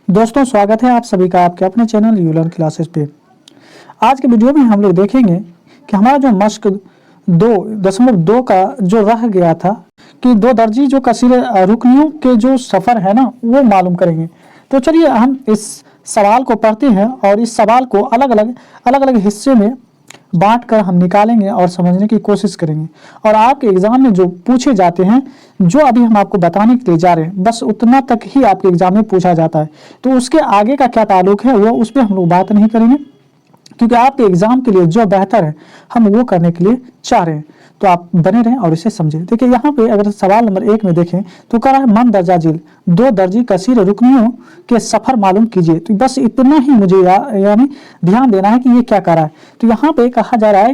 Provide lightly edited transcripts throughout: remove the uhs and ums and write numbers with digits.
दोस्तों स्वागत है आप सभी का आपके अपने चैनल यू लर्न क्लासेस पे। आज के वीडियो में हम लोग देखेंगे कि हमारा जो मश्क 2.2 का जो रह गया था कि दो दर्जी जो कसीर रुकनियों के जो सफ़र है ना वो मालूम करेंगे। तो चलिए हम इस सवाल को पढ़ते हैं और इस सवाल को अलग अलग हिस्से में बांट कर हम निकालेंगे और समझने की कोशिश करेंगे। और आपके एग्जाम में जो पूछे जाते हैं जो अभी हम आपको बताने के लिए जा रहे हैं बस उतना तक ही आपके एग्जाम में पूछा जाता है। तो उसके आगे का क्या ताल्लुक है वो उस पर हम लोग बात नहीं करेंगे, क्योंकि आपके एग्जाम के लिए जो बेहतर है हम वो करने के लिए चाह रहे हैं। तो आप बने रहें और इसे समझें। देखिए यहाँ पे अगर सवाल नंबर 1 में देखें तो कह रहा है मन दर्जा जिल दो दर्जी कसीर रुकनियों के सफ़र मालूम कीजिए। तो बस इतना ही मुझे यानी ध्यान देना है कि ये क्या कर रहा है। तो यहाँ पे कहा जा रहा है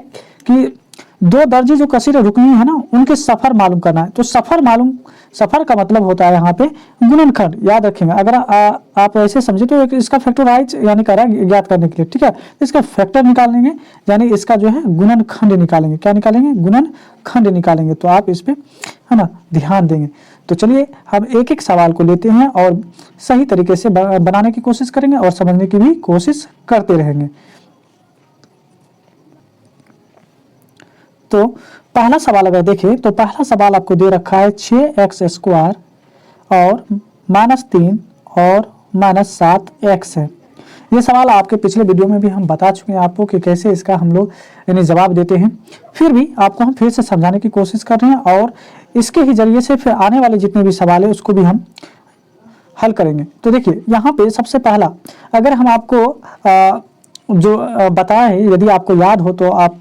कि दो दर्जी जो कसीर रुकनी है ना उनके सफ़र मालूम करना है। तो सफ़र का मतलब होता है यहाँ पे गुणनखंड। याद रखेंगे अगर आप ऐसे समझे तो इसका फैक्टराइज यानी करा ज्ञात करने के लिए, ठीक है। इसका फैक्टर निकालेंगे यानी इसका जो है गुणनखंड निकालेंगे। क्या निकालेंगे? गुणनखंड निकालेंगे। तो आप इस पे है ना ध्यान देंगे। तो चलिए हम एक एक सवाल को लेते हैं और सही तरीके से बनाने की कोशिश करेंगे और समझने की भी कोशिश करते रहेंगे। तो पहला सवाल अगर देखें तो पहला सवाल आपको दे रखा है 6x² और -3 और -7x है। ये सवाल आपके पिछले वीडियो में भी हम बता चुके हैं आपको कि कैसे इसका हम लोग यानी जवाब देते हैं। फिर भी आपको हम फिर से समझाने की कोशिश कर रहे हैं और इसके ही जरिए से फिर आने वाले जितने भी सवाल है उसको भी हम हल करेंगे। तो देखिए यहाँ पे सबसे पहला अगर हम आपको जो बताया है, यदि आपको याद हो तो आप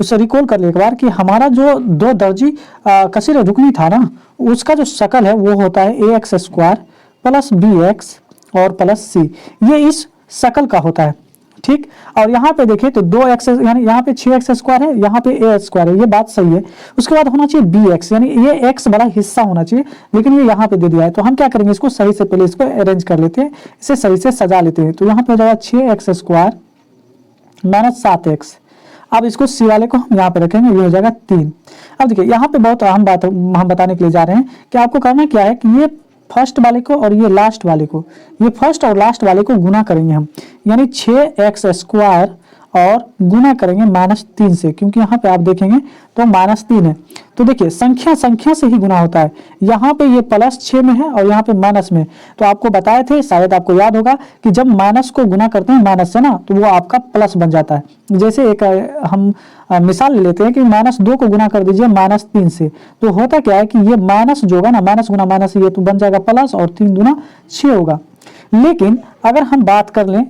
उसे रिकॉल कर ले एक बार कि हमारा जो दो दर्जी कसीर रुकनी था ना उसका जो शकल है वो होता है ax² + bx और +c। ये इस शकल का होता है, ठीक। और यहाँ पे देखिए तो 2x यानी यहाँ पे 6x² है, यहाँ पे a² है, ये बात सही है। उसके बाद होना चाहिए bx यानी ये x बड़ा हिस्सा होना चाहिए, लेकिन ये यहाँ पे दे दिया है। तो हम क्या करेंगे इसको सही से पहले इसको अरेंज कर लेते हैं, इसे सही से सजा लेते हैं। तो यहाँ पे हो जाएगा 6x² -7x। अब इसको सी वाले को हम यहाँ पे रखेंगे, ये हो जाएगा 3। अब देखिए यहाँ पे बहुत अहम बात हम बताने के लिए जा रहे हैं कि आपको करना क्या है कि ये फर्स्ट वाले को और ये लास्ट वाले को, ये फर्स्ट और लास्ट वाले को गुना करेंगे हम, यानी 6x² और गुना करेंगे -3 से, क्योंकि यहाँ पे आप देखेंगे तो -3 है। तो देखिए संख्या से ही गुना होता है। यहाँ पे ये +6 में है और यहाँ पे माइनस में। तो आपको बताए थे, शायद आपको याद होगा कि जब माइनस को गुना करते हैं माइनस से ना तो वो आपका प्लस बन जाता है। जैसे एक हम मिसाल ले लेते हैं कि -2 को गुना कर दीजिए -3 से, तो होता क्या है कि ये माइनस जो होगा ना माइनस गुना माइनस ये तो बन जाएगा प्लस और 3 दूना 6 होगा। लेकिन अगर हम बात कर लें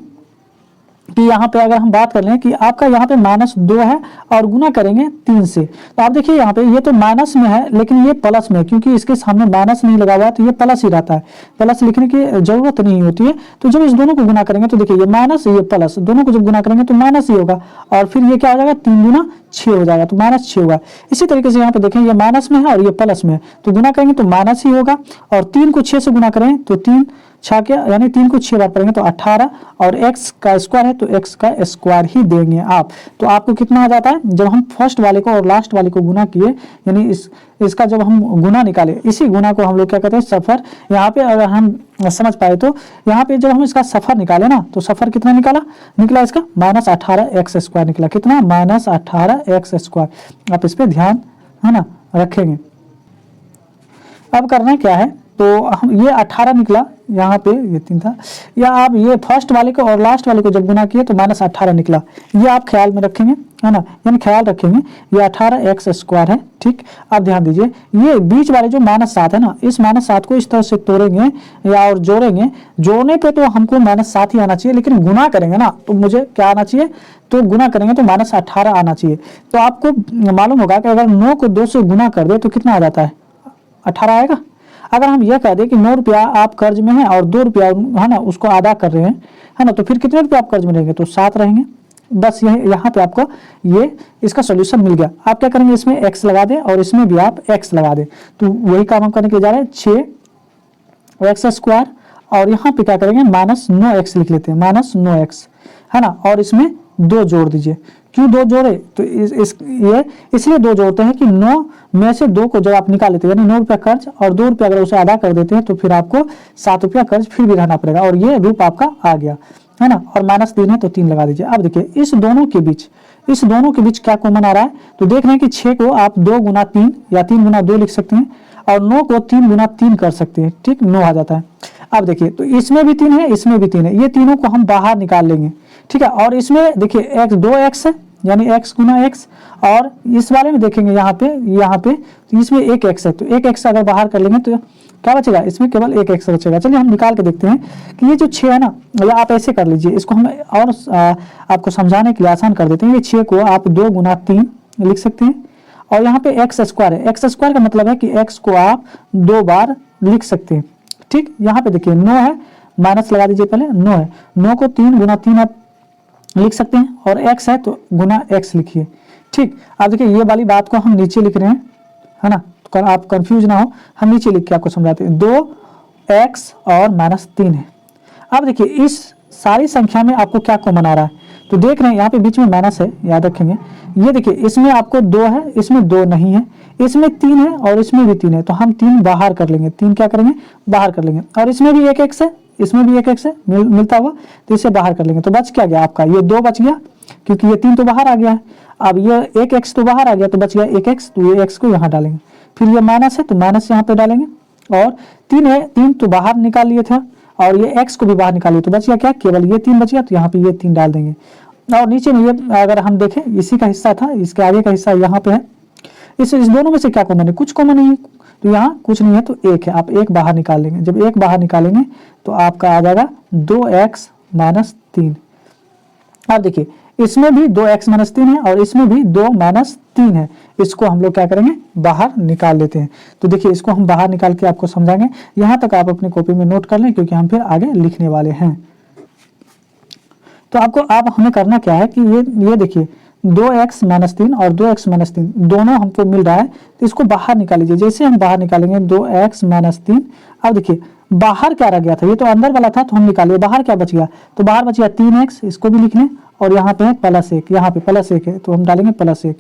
कि यहाँ पे अगर हम बात कर लें कि आपका यहाँ पे -2 है और गुना करेंगे 3 से, तो आप देखिए यहाँ पे ये तो माइनस में है लेकिन ये प्लस में है, क्योंकि इसके सामने माइनस नहीं लगा हुआ है तो ये प्लस ही रहता है, प्लस लिखने की जरूरत नहीं होती है। तो जब इस दोनों को गुना करेंगे तो देखिए ये माइनस ये प्लस दोनों को जब गुना करेंगे तो माइनस ही होगा और फिर ये क्या हो जाएगा 3 दूना 6 हो जाएगा, तो -6 होगा। इसी तरीके से यहाँ पे देखें ये माइनस में है और ये प्लस में है, तो गुना करेंगे तो माइनस ही होगा। और 3 को 6 से गुना करें तो 3 6 यानी 3 को 6 बार पढ़ेंगे तो 18 और x का स्क्वायर है तो x का स्क्वायर ही देंगे आप। तो आपको कितना आ जाता है जब हम फर्स्ट वाले को और लास्ट वाले को गुना किए, यानी इसका जब हम गुना निकाले, इसी गुना को हम लोग क्या कहते हैं सफ़र। यहाँ पे अगर हम समझ पाए तो यहाँ पे जब हम इसका सफ़र निकाले ना तो सफ़र कितना निकला इसका -18x² निकला। कितना? -18x²। आप इस पर ध्यान है ना रखेंगे। अब करना क्या है तो हम ये 18 निकला, यहाँ पे ये 3 था, या आप ये फर्स्ट वाले को और लास्ट वाले को जब गुना किए तो -18 निकला। ये आप ख्याल में रखेंगे है ना, यानी ख्याल रखेंगे ये 18x² है, ठीक। आप ध्यान दीजिए ये बीच वाले जो -7 है ना, इस -7 को इस तरह से तोड़ेंगे या और जोड़ेंगे, जोड़ने पे तो हमको -7 ही आना चाहिए, लेकिन गुना करेंगे ना तो मुझे क्या आना चाहिए, तो गुना करेंगे तो -18 आना चाहिए। तो आपको मालूम होगा कि अगर 9 को 2 से गुना कर दे तो कितना आ जाता है? 18 आएगा। अगर हम यह कह दें कि 9 रुपया आप कर्ज में हैं और 2 रुपया है ना उसको अदा कर रहे हैं है ना, तो फिर कितने रुपये आप कर्ज में रहेंगे? तो 7 रहेंगे। बस यहाँ पे आपको ये इसका सॉल्यूशन मिल गया। आप क्या करेंगे इसमें x लगा दें और इसमें भी आप x लगा दें। तो वही काम हम करने के लिए जा रहे हैं 6x² और यहाँ पे क्या करेंगे -9x लिख लेते हैं, -9x है ना, और इसमें 2 जोड़ दीजिए क्यों 2 जोड़े? तो ये इसलिए 2 जोड़ते हैं कि 9 में से 2 को जब आप निकाल लेते हैं, यानी 9 रुपया कर्ज और 2 रुपया अगर उसे अदा कर देते हैं तो फिर आपको 7 रुपया कर्ज फिर भी रहना पड़ेगा, और ये रूप आपका आ गया, है ना। और -3 है तो 3 लगा दीजिए। अब देखिए इस दोनों के बीच क्या कॉमन आ रहा है? तो देख रहे हैं कि 6 को आप 2 गुना 3 या 3 गुना 2 लिख सकते हैं, और 9 को 3 गुना 3 कर सकते हैं, ठीक, 9 आ जाता है। अब देखिए तो इसमें भी 3 है, इसमें भी 3 है, ये तीनों को हम बाहर निकाल लेंगे, ठीक है। और इसमें देखिए x 2x है, यानी x गुना x, और इस वाले में देखेंगे यहाँ पे तो इसमें 1x है, तो 1x अगर बाहर कर लेंगे तो क्या बचेगा? इसमें केवल 1x बचेगा। चलिए हम निकाल के देखते हैं कि ये जो 6 है ना, या आप ऐसे कर लीजिए, इसको हम और आपको समझाने के लिए आसान कर देते हैं। ये 6 को आप 2 गुना 3 लिख सकते हैं, और यहाँ पे x स्क्वायर है, x स्क्वायर का मतलब है कि x को आप 2 बार लिख सकते हैं, ठीक। यहाँ पे देखिए 9 है, माइनस लगा दीजिए, पहले 9 है, 9 को 3 गुना 3 आप लिख सकते हैं, और x है तो गुना x लिखिए, ठीक। अब देखिए ये वाली बात को हम नीचे लिख रहे हैं, है ना, तो आप कंफ्यूज ना हो, हम नीचे लिख के आपको समझाते हैं। 2x और -3 है। अब देखिए इस सारी संख्या में आपको क्या कॉमन आ रहा है? तो देख रहे हैं यहाँ पे बीच में माइनस है, याद रखेंगे। ये देखिए इसमें आपको 2 है, इसमें 2 नहीं है, इसमें 3 है और इसमें भी 3 है, तो हम 3 बाहर कर लेंगे, 3 क्या करेंगे? बाहर कर लेंगे। और इसमें भी 1x है, इसमें भी 1x है, मिलता हुआ, तो इसे बाहर कर लेंगे। तो बच क्या गया आपका? ये 2 बच गया, क्योंकि ये 3 तो बाहर आ गया है। अब ये 1x तो बाहर आ गया, तो बच गया 1x, तो ये x को यहाँ डालेंगे। फिर ये माइनस है तो माइनस यहाँ पे डालेंगे, और 3 है, 3 तो बाहर निकाल लिए थे, और ये x को भी बाहर निकालिए, तो बच गया क्या? केवल ये 3 बच गया, तो यहाँ पे ये 3 डाल देंगे। और नीचे में ये अगर हम देखें, इसी का हिस्सा था, इसके आगे का हिस्सा यहाँ पे है। इस दोनों में से क्या कॉमन है? कुछ कॉमन नहीं है, तो यहाँ कुछ नहीं है, तो 1 है, आप 1 बाहर निकाल लेंगे। जब 1 बाहर निकालेंगे तो आपका आ जाएगा 2x - 3। अब देखिए इसमें भी 2x - 3 है, और इसमें भी 2 - 3 है। इसको हम लोग क्या करेंगे? बाहर निकाल लेते हैं। तो देखिए इसको हम बाहर निकाल के आपको समझाएंगे। यहाँ तक आप अपनी कॉपी में नोट कर लें, क्योंकि हम फिर आगे लिखने वाले हैं। तो आप हमें करना क्या है कि ये देखिए 2x - 3 और 2x - 3 दोनों हमको मिल रहा है, तो इसको बाहर निकाल लीजिए। जैसे हम बाहर निकालेंगे 2x - 3, अब देखिए बाहर क्या रह गया था? ये तो अंदर वाला था, तो हम निकालिए, बाहर क्या बच गया? तो बाहर बच गया 3x, इसको भी लिख लें, और यहाँ पे है +1, यहाँ पे +1 है, तो हम डालेंगे +1।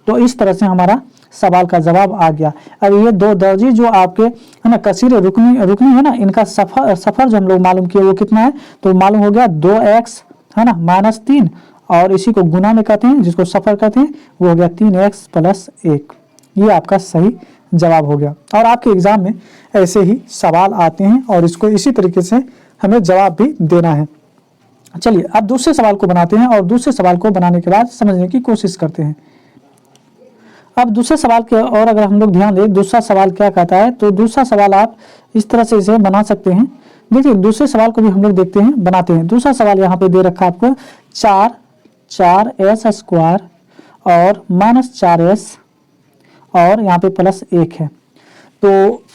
तो इस तरह से हमारा सवाल का जवाब आ गया। अब ये 2 दर्जी जो आपके है ना कसीर रुकनी है ना, इनका सफर जो हम लोग मालूम किए वो कितना है? तो मालूम हो गया 2x, है ना, -3, और इसी को गुना में कहते हैं, जिसको सफर कहते हैं, वो हो गया 3x + 1। ये आपका सही जवाब हो गया। और आपके एग्जाम में ऐसे ही सवाल आते हैं, और इसको इसी तरीके से हमें जवाब भी देना है। चलिए अब दूसरे सवाल को बनाते हैं, और दूसरे सवाल को बनाने के बाद समझने की कोशिश करते हैं। अब दूसरे सवाल के और अगर हम लोग ध्यान दें, दूसरा सवाल क्या कहता है? तो दूसरा सवाल आप इस तरह से इसे बना सकते हैं। देखिए दूसरे सवाल को भी हम लोग देखते हैं, बनाते हैं। दूसरा सवाल यहाँ पे दे रखा है आपको 4s² और -4s, और यहाँ पे +1 है। तो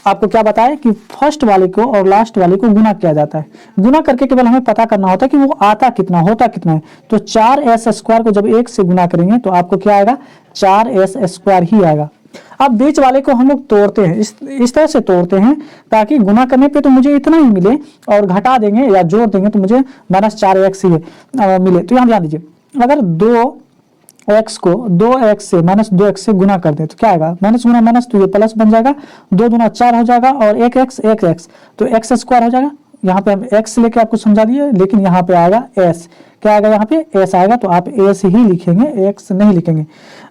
आपको क्या बताया कि फर्स्ट वाले को और लास्ट वाले को गुना किया जाता है। गुना करके केवल हमें पता करना होता है कि वो आता कितना, होता कितना है। तो 4s² को जब 1 से गुना करेंगे तो आपको क्या आएगा? 4s² ही आएगा। अब बीच वाले को हम लोग तोड़ते हैं, इस तरह से तोड़ते हैं ताकि गुना करने पे तो मुझे इतना ही मिले, और घटा देंगे या जोड़ देंगे तो मुझे -4x ही मिले। तो यहाँ ध्यान दीजिए, अगर 2x को 2x से -2x से गुना कर दें तो क्या आएगा? माइनस गुना माइनस, तो ये प्लस बन जाएगा, 2 दूना 4 हो जाएगा, और 1x तो x² हो जाएगा। यहाँ पे हम x लेके आपको समझा दिए, लेकिन यहाँ पे आएगा s। क्या आएगा? यहाँ पे s आएगा, तो आप s ही लिखेंगे, x नहीं लिखेंगे।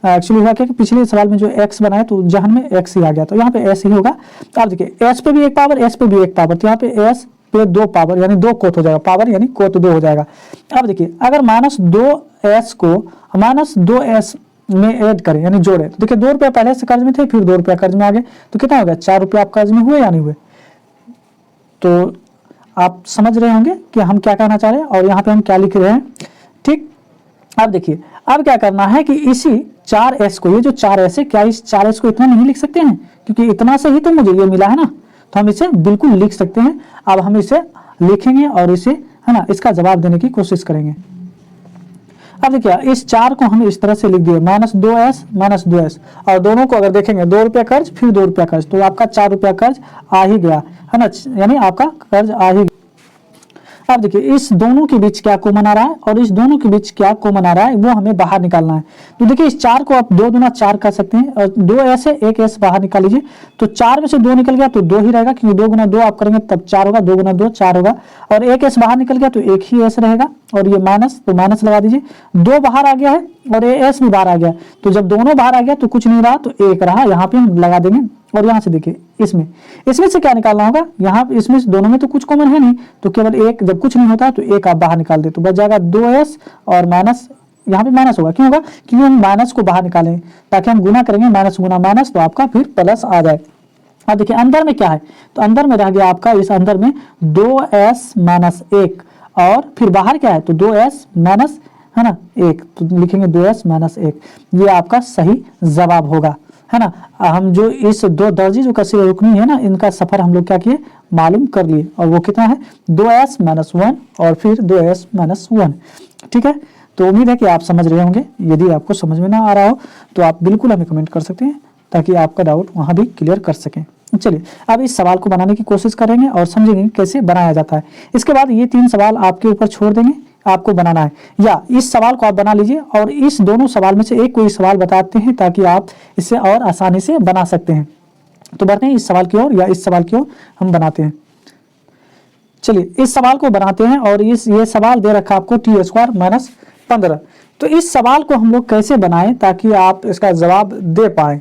एक्चुअली हुआ क्या कि पिछले सवाल में जो x बनाया तो जहन में x ही आ गया, तो यहाँ पे s ही होगा। आप देखिए s पे भी 1 पावर, s पे भी 1 पावर, तो यहाँ पे s पे 2 पावर यानी 2 कोट हो जाएगा, पावर यानी कोट 2 हो जाएगा। अब देखिए अगर -2s को -2s में ऐड करें यानी जोड़े, तो देखिए 2 रुपया पहले से कर्ज में थे, फिर 2 रुपया कर्ज में आ गए, तो कितना हो गया? 4 रुपया आप कर्ज में हुए या नहीं हुए? तो आप समझ रहे होंगे कि हम क्या कहना चाह रहे हैं और यहाँ पे हम क्या लिख रहे हैं, ठीक। अब देखिए अब क्या करना है कि इसी 4s को, ये जो 4s है, क्या इस 4s को इतना नहीं लिख सकते हैं? क्योंकि इतना से ही तो मुझे ये मिला है ना, तो हम इसे बिल्कुल लिख सकते हैं। अब हम इसे लिखेंगे और इसे, है ना, इसका जवाब देने की कोशिश करेंगे। अब देखिए इस 4 को हम इस तरह से लिख दिए, -2s, और दोनों को अगर देखेंगे 2 रुपया कर्ज फिर 2 रुपया कर्ज, तो आपका 4 रुपया कर्ज आ ही गया, है ना, यानी आपका कर्ज आ ही गया। अब देखिए इस दोनों के बीच क्या कॉमन आ रहा है और इस दोनों के बीच क्या कॉमन आ रहा है वो हमें बाहर निकालना है। तो देखिए इस 4 को आप 2 दूना 4 कर सकते हैं और 2 ऐसे 1 ऐसे बाहर निकाल लीजिए। तो 4 में से 2 निकल गया तो 2 ही रहेगा, क्योंकि 2 गुना 2 आप करेंगे तब 4 होगा, 2 गुना 2 4 होगा। और 1 ऐसे बाहर निकल गया तो 1 ही ऐसे रहेगा और ये माइनस, तो माइनस लगा दीजिए। 2 बाहर आ गया है और ये एस भी बाहर आ गया, तो जब दोनों बाहर आ गया तो कुछ नहीं रहा तो 1 रहा, यहाँ पे हम लगा देंगे। और यहाँ से देखिए इसमें से क्या निकालना होगा, यहाँ इसमें से दोनों में तो कुछ कॉमन है नहीं, तो केवल 1, जब कुछ नहीं होता तो 1 आप बाहर निकाल दे तो बच जाएगा 2s और माइनस, यहाँ पे माइनस होगा, क्यों होगा, क्योंकि हम माइनस को बाहर निकालें ताकि हम गुना करेंगे माइनस गुना माइनस तो आपका फिर प्लस आ जाए। अब देखिए अंदर में क्या है, तो अंदर में रह गया आपका, इस अंदर में 2s माइनस 1 और फिर बाहर क्या है तो 2s माइनस है ना 1, तो लिखेंगे 2s माइनस 1, ये आपका सही जवाब होगा, है ना। हम जो इस 2 दर्जी जो कसी रुकनी है ना, इनका सफर हम लोग क्या किए मालूम कर लिए, और वो कितना है 2s माइनस 1 और फिर 2s माइनस 1। ठीक है, तो उम्मीद है कि आप समझ रहे होंगे। यदि आपको समझ में ना आ रहा हो तो आप बिल्कुल हमें कमेंट कर सकते हैं ताकि आपका डाउट वहां भी क्लियर कर सकें। चलिए अब इस सवाल को बनाने की कोशिश करेंगे और समझेंगे कैसे बनाया जाता है। इसके बाद ये 3 सवाल आपके ऊपर छोड़ देंगे, आपको बनाना है, या इस सवाल को आप बना लीजिए और इस दोनों सवाल में से एक कोई सवाल बताते हैं ताकि आप इसे और आसानी से बना सकते हैं। तो बढ़ते हैं इस सवाल की ओर या इस सवाल की ओर हम बनाते हैं। चलिए इस सवाल को बनाते हैं और ये सवाल दे रखा आपको t² माइनस 15। तो इस सवाल को हम लोग कैसे बनाएं ताकि आप इसका जवाब दे पाए,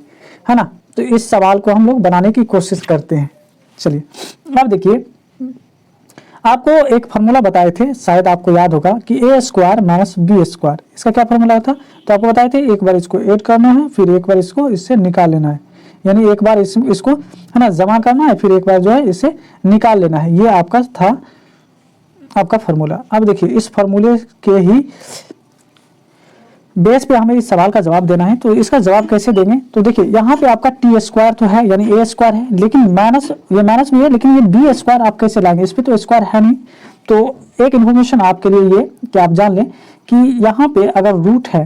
है ना। तो इस सवाल को हम लोग बनाने की कोशिश करते हैं। चलिए अब देखिए आपको एक फार्मूला बताए थे, शायद आपको याद होगा कि a² माइनस b², इसका क्या फार्मूला था, तो आपको बताए थे एक बार इसको ऐड करना है फिर एक बार इसको इससे निकाल लेना है, यानी एक बार इसको है ना जमा करना है फिर एक बार जो है इसे निकाल लेना है। ये आपका था आपका फार्मूला। अब देखिए इस फार्मूले के ही बेस पे हमें इस सवाल का जवाब देना है। तो इसका जवाब कैसे देंगे, तो देखिए यहाँ पे आपका t² तो है यानी a² है, लेकिन माइनस ये माइनस भी है, लेकिन ये b² आप कैसे लाएंगे, इस पे तो स्क्वायर है नहीं। तो एक इन्फॉर्मेशन आपके लिए ये कि आप जान लें कि यहाँ पे अगर रूट है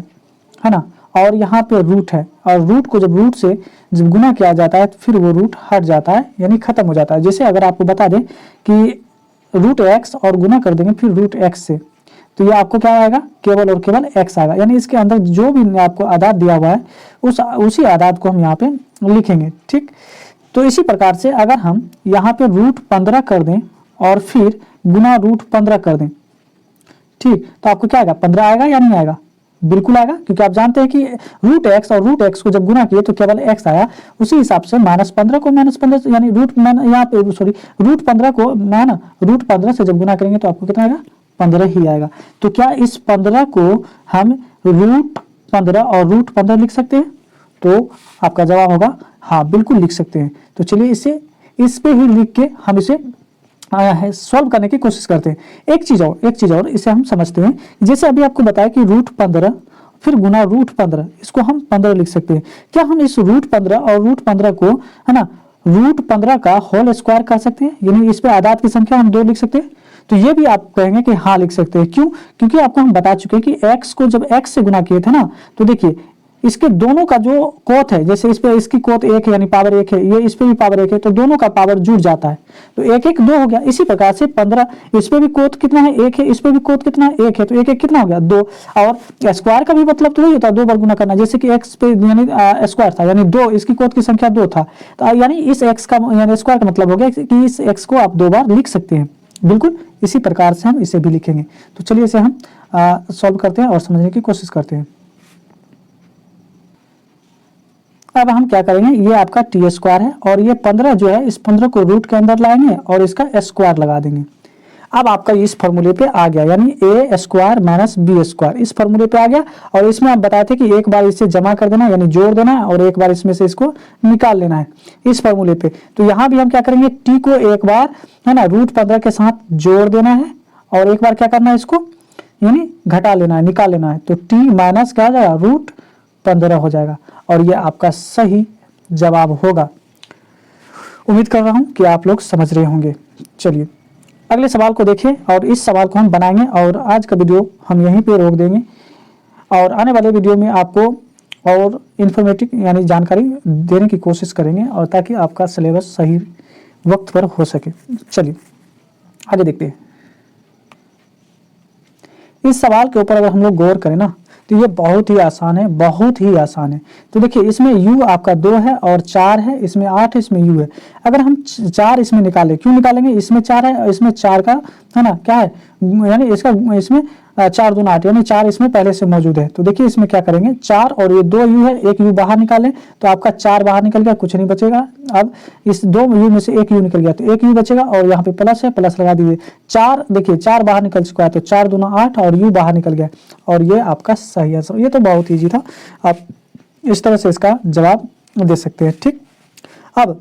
ना, और यहाँ पे रूट है, और रूट को जब रूट से जब गुना किया जाता है तो फिर वो रूट हट जाता है यानी खत्म हो जाता है। जैसे अगर आपको बता दें कि √x और गुना कर देंगे फिर √x से, तो ये आपको क्या आएगा केवल और केवल x आएगा, यानी इसके अंदर जो भी आपको आदाद दिया हुआ है उसी आदाद को हम यहाँ पे लिखेंगे। ठीक, तो इसी प्रकार से अगर हम यहाँ पे √15 कर दें और फिर गुना √15 कर दें, ठीक, तो आपको क्या आएगा 15 आएगा या नहीं आएगा, बिल्कुल आएगा, क्योंकि आप जानते हैं कि √x और √x को जब गुना किए तो केवल x आया। उसी हिसाब से -15 को -15 यानी यहाँ पे सॉरी √15 को ना √15 से जब गुना करेंगे तो आपको कितना आएगा 15 ही आएगा। तो क्या इस 15 को हम √15 और √15 लिख सकते हैं, तो आपका जवाब होगा हाँ बिल्कुल लिख सकते हैं। तो चलिए इस पे ही लिख के हम इसे सॉल्व करने की कोशिश करते हैं। एक चीज और इसे हम समझते हैं, जैसे अभी आपको बताया कि √15 फिर गुना √15, इसको हम 15 लिख सकते हैं। क्या हम इस √15 और √15 को है ना √15 का होल स्क्वायर कर सकते हैं, यानी इस पे आदाद की संख्या हम 2 लिख सकते हैं। तो ये भी आप कहेंगे कि हाँ लिख सकते हैं, क्यों, क्योंकि आपको हम बता चुके हैं कि x को जब x से गुना किए थे ना, तो देखिए इसके दोनों का जो कोत है, जैसे इस पे इसकी कोत 1 है यानी पावर 1 है, ये इस पे भी पावर 1 है, तो दोनों का पावर जुड़ जाता है, तो 1 1 2 हो गया। इसी प्रकार से 15 इस पे भी कोत कितना है 1 है, इस पे भी कोत कितना है 1 है, तो 1 1 कितना हो गया 2। और स्क्वायर का भी मतलब तो वही होता है 2 बार गुना करना, जैसे कि x पे यानी स्क्वायर था यानी 2, इसकी कोत की संख्या 2 था, तो यानी इस x का यानी स्क्वायर का मतलब हो गया कि इस x को आप 2 बार लिख सकते हैं। बिल्कुल इसी प्रकार से हम इसे भी लिखेंगे। तो चलिए इसे हम सॉल्व करते हैं और समझने की कोशिश करते हैं। अब हम क्या करेंगे, ये आपका t² है और ये 15 जो है इस 15 को रूट के अंदर लाएंगे और इसका स्क्वायर लगा देंगे। अब आपका इस फॉर्मूले पे आ गया, यानी a² माइनस b², इस फॉर्मूले पे आ गया। और इसमें आप बताए थे कि एक बार इसे जमा कर देना यानी जोड़ देना है और एक बार इसमें से इसको निकाल लेना है इस फॉर्मूले पे। तो यहाँ भी हम क्या करेंगे, t को एक बार है ना √15 के साथ जोड़ देना है और एक बार क्या करना है इसको यानी घटा लेना है, निकाल लेना है। तो t माइनस क्या हो जाएगा √15 हो जाएगा और ये आपका सही जवाब होगा। उम्मीद कर रहा हूं कि आप लोग समझ रहे होंगे। चलिए अगले सवाल को देखें और इस सवाल को हम बनाएंगे और आज का वीडियो हम यहीं पे रोक देंगे और आने वाले वीडियो में आपको और इन्फॉर्मेटिव यानी जानकारी देने की कोशिश करेंगे और ताकि आपका सिलेबस सही वक्त पर हो सके। चलिए आगे देखते हैं। इस सवाल के ऊपर अगर हम लोग गौर करें ना तो ये बहुत ही आसान है, बहुत ही आसान है। तो देखिए इसमें u आपका 2 है और 4 है, इसमें 8 है, इसमें u है। अगर हम 4 इसमें निकालें, क्यों निकालेंगे, इसमें 4 है और इसमें 4 का है ना क्या है, यानी इसका इसमें 4 दूना 8 यानी 4 इसमें पहले से मौजूद है। तो देखिए इसमें क्या करेंगे, 4 और ये 2 u है, एक u बाहर निकालें तो आपका 4 बाहर निकल गया, कुछ नहीं बचेगा। अब इस 2 u में से एक u निकल गया तो एक u बचेगा और यहाँ पे प्लस है, प्लस लगा दीजिए। 4 देखिए 4 बाहर निकल चुका है तो 4 दूना 8 और u बाहर निकल गया और ये आपका सही आंसर। ये तो बहुत ईजी था, आप इस तरह से इसका जवाब दे सकते हैं। ठीक, अब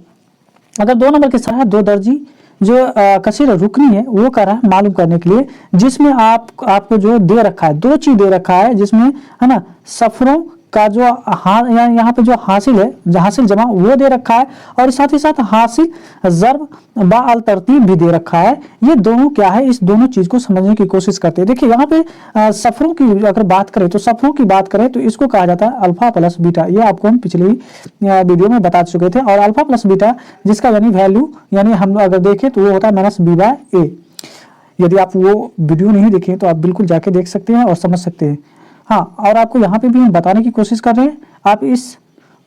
अगर 2 नंबर के साथ 2 दर्जी जो कसीर रुकनी है वो कर रहा है मालूम करने के लिए, जिसमें आपको जो दे रखा है, 2 चीज दे रखा है, जिसमें है ना सफरों का जो यहाँ पे जो हासिल है, जो हासिल जमा वो दे रखा है और साथ ही साथ हासिल ज़र्ब बा अल तरतीब भी दे रखा है। ये दोनों क्या है, इस दोनों चीज को समझने की कोशिश करते हैं। देखिए यहाँ पे सफरों की अगर बात करें तो सफरों की बात करें तो इसको कहा जाता है अल्फा प्लस बीटा। ये आपको हम पिछली वीडियो में बता चुके थे। और अल्फा प्लस बीटा जिसका यानी वैल्यू यानी हम अगर देखें तो वो होता है -b/a। यदि आप वो वीडियो नहीं देखें तो आप बिल्कुल जाके देख सकते हैं और समझ सकते हैं। हाँ, और आपको यहाँ पे भी हम बताने की कोशिश कर रहे हैं, आप इस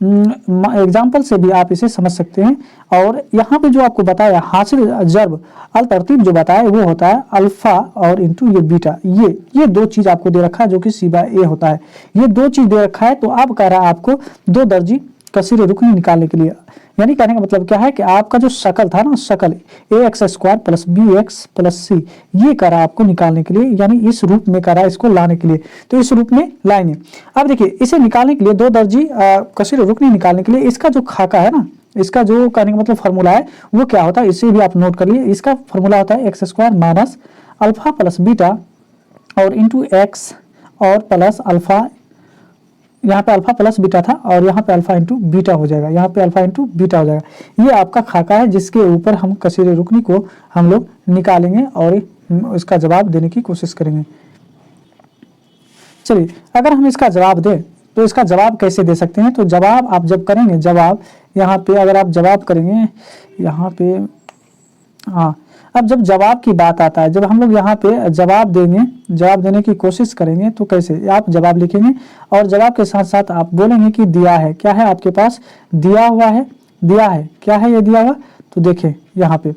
एग्जाम्पल से भी आप इसे समझ सकते हैं। और यहाँ पे जो आपको बताया हासिल ज़र्ब अल तरतीब जो बताया वो होता है अल्फा और इंटू ये बीटा। ये 2 चीज आपको दे रखा है जो कि c/a होता है। ये 2 चीज दे रखा है तो अब कह रहा है आपको 2 दर्जी कसीर रुकनी निकालने के लिए। यानी कहने का मतलब क्या है कि आपका जो शकल था ना, शकल ax² plus bx plus c, ये करा आपको निकालने के लिए, यानी इस रूप में करा इसको लाने के लिए। तो इस रूप में लाएंगे। अब देखिए इसे निकालने के लिए 2 दर्जी कसीर रुकनी निकालने के लिए इसका जो खाका है ना, इसका जो कहने का मतलब फॉर्मूला है वो क्या होता है, इसे भी आप नोट कर लिए। इसका फॉर्मूला होता है x² minus alpha plus beta और इंटू x और प्लस अल्फा, यहाँ पे अल्फा प्लस बीटा था और यहाँ पे अल्फा इंटू बीटा हो जाएगा, यहाँ पे अल्फा इंटू बीटा हो जाएगा। ये आपका खाका है जिसके ऊपर हम कसीर रुकनी को हम लोग निकालेंगे और इसका जवाब देने की कोशिश करेंगे। चलिए अगर हम इसका जवाब दें तो इसका जवाब कैसे दे सकते हैं, तो जवाब आप जब करेंगे, जवाब यहाँ पे अगर आप जवाब करेंगे यहाँ पे, हाँ अब जब जवाब की बात आता है, जब हम लोग यहाँ पे जवाब देंगे, जवाब देने की कोशिश करेंगे तो कैसे आप जवाब लिखेंगे और जवाब के साथ साथ आप बोलेंगे कि दिया है, क्या है आपके पास दिया हुआ है, दिया है, क्या है ये दिया हुआ। तो देखें यहाँ पे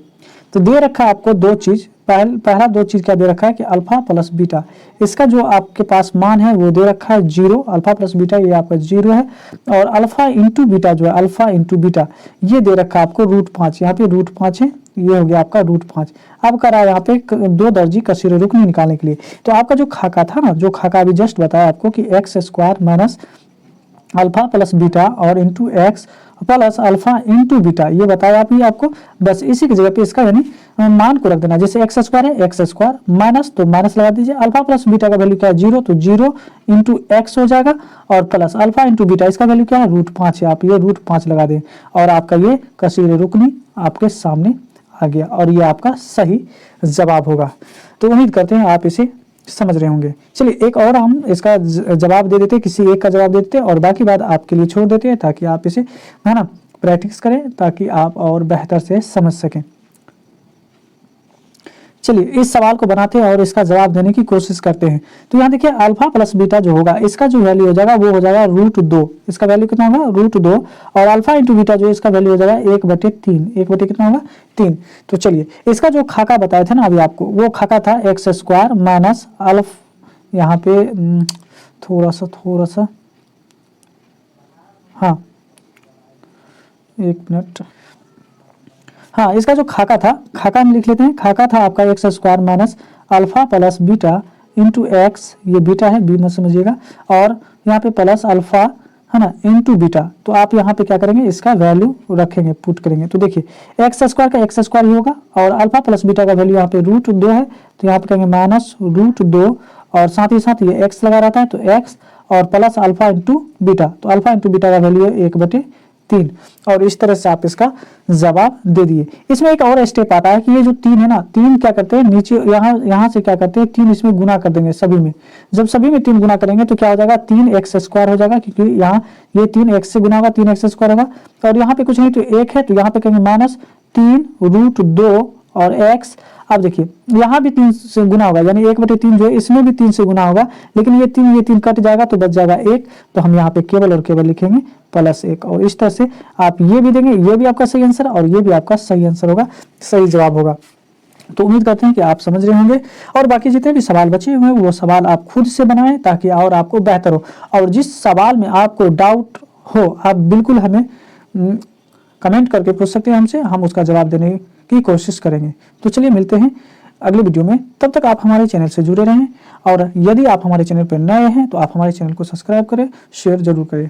तो दे रखा है आपको 2 चीज, पहला 2 चीज क्या दे रखा है कि अल्फा प्लस बीटा, इसका जो आपके पास मान है वो दे रखा है 0, अल्फा प्लस बीटा ये आपका 0 है। और अल्फा इंटू बीटा जो है, अल्फा इंटू बीटा ये दे रखा है आपको √5, यहाँ पे √5 है, ये हो गया आपका √5। अब करा है यहाँ पे 2 दर्जी कसीर रुकनी निकालने के लिए। तो आपका जो खाका था ना, जो खाका अभी जस्ट बताया आपको कि x² minus alpha plus beta और into x plus alpha into beta, ये बताया आप ही आपको, बस इसी की जगह पे इसका यानी मान को रख देना। जैसे x² है, x² माइनस तो माइनस लगा दीजिए, अल्फा प्लस बीटा का वैल्यू क्या है 0 तो 0 इंटू x हो जाएगा और प्लस अल्फा इंटू बीटा इसका वैल्यू क्या है √5 है, आप ये √5 लगा दें और आपका ये कसीर रुकनी आपके सामने आ गया और ये आपका सही जवाब होगा। तो उम्मीद करते हैं आप इसे समझ रहे होंगे। चलिए एक और हम इसका जवाब दे देते हैं, किसी एक का जवाब दे देते हैं और बाकी बात आपके लिए छोड़ देते हैं ताकि आप इसे है ना प्रैक्टिस करें, ताकि आप और बेहतर से समझ सकें। चलिए इस सवाल को बनाते हैं और इसका जवाब देने की कोशिश करते हैं। तो यहाँ देखिए अल्फा प्लस बीटा जो होगा इसका जो वैल्यू हो जाएगा वो हो जाएगा √2, इसका वैल्यू कितना होगा √2 और अल्फा इंटू बीटा जो इसका वैल्यू हो जाएगा 1/3, 1 कितना होगा 3। तो चलिए इसका जो खाका बताए थे ना अभी आपको, वो खाका था x² माइनस अल्फ, यहाँ पे थोड़ा सा हाँ 1 मिनट, हाँ इसका जो खाका था, खाका हम लिख लेते हैं। खाका था आपका x² minus alpha plus beta into x, ये बीटा है बी मत समझिएगा, और यहाँ पे प्लस अल्फा है ना इंटू बीटा। तो आप यहाँ पे क्या करेंगे इसका वैल्यू रखेंगे, पुट करेंगे। तो देखिए x² का x² ही होगा और अल्फा प्लस बीटा का वैल्यू यहाँ पे √2 है तो यहाँ पे कहेंगे माइनस √2 और साथ ही साथ ये x लगा रहता है तो x और प्लस अल्फा इंटू बीटा, तो अल्फा इंटू बीटा का वैल्यू है 1/3 और इस तरह से आप इसका जवाब दे दिए। इसमें एक और स्टेप आता है कि ये जो 3 है ना, 3 क्या करते हैं नीचे यहाँ से क्या करते हैं 3 इसमें गुना कर देंगे सभी में। जब सभी में 3 गुना करेंगे तो क्या हो जाएगा 3x² हो जाएगा, क्योंकि यहाँ ये 3x से गुना होगा 3x² होगा और यहाँ पे कुछ नहीं तो 1 है तो यहाँ पे कहेंगे -3 √2 और x अब देखिए यहाँ भी 3 से गुना होगा, यानी 1/3 जो है इसमें भी 3 से गुना होगा, लेकिन ये 3 कट जाएगा तो बच जाएगा 1। तो हम यहाँ पे केवल और केवल लिखेंगे +1। और इस तरह से आप ये भी देंगे, ये भी आपका सही आंसर और ये भी आपका सही आंसर होगा, सही जवाब होगा। तो उम्मीद करते हैं कि आप समझ रहे होंगे, और बाकी जितने भी सवाल बचे हुए हैं वो सवाल आप खुद से बनाएं ताकि और आपको बेहतर हो। और जिस सवाल में आपको डाउट हो आप बिल्कुल हमें कमेंट करके पूछ सकते हैं हमसे, हम उसका जवाब देने की कोशिश करेंगे। तो चलिए मिलते हैं अगले वीडियो में, तब तक आप हमारे चैनल से जुड़े रहें। और यदि आप हमारे चैनल पर नए हैं तो आप हमारे चैनल को सब्सक्राइब करें, शेयर जरूर करें।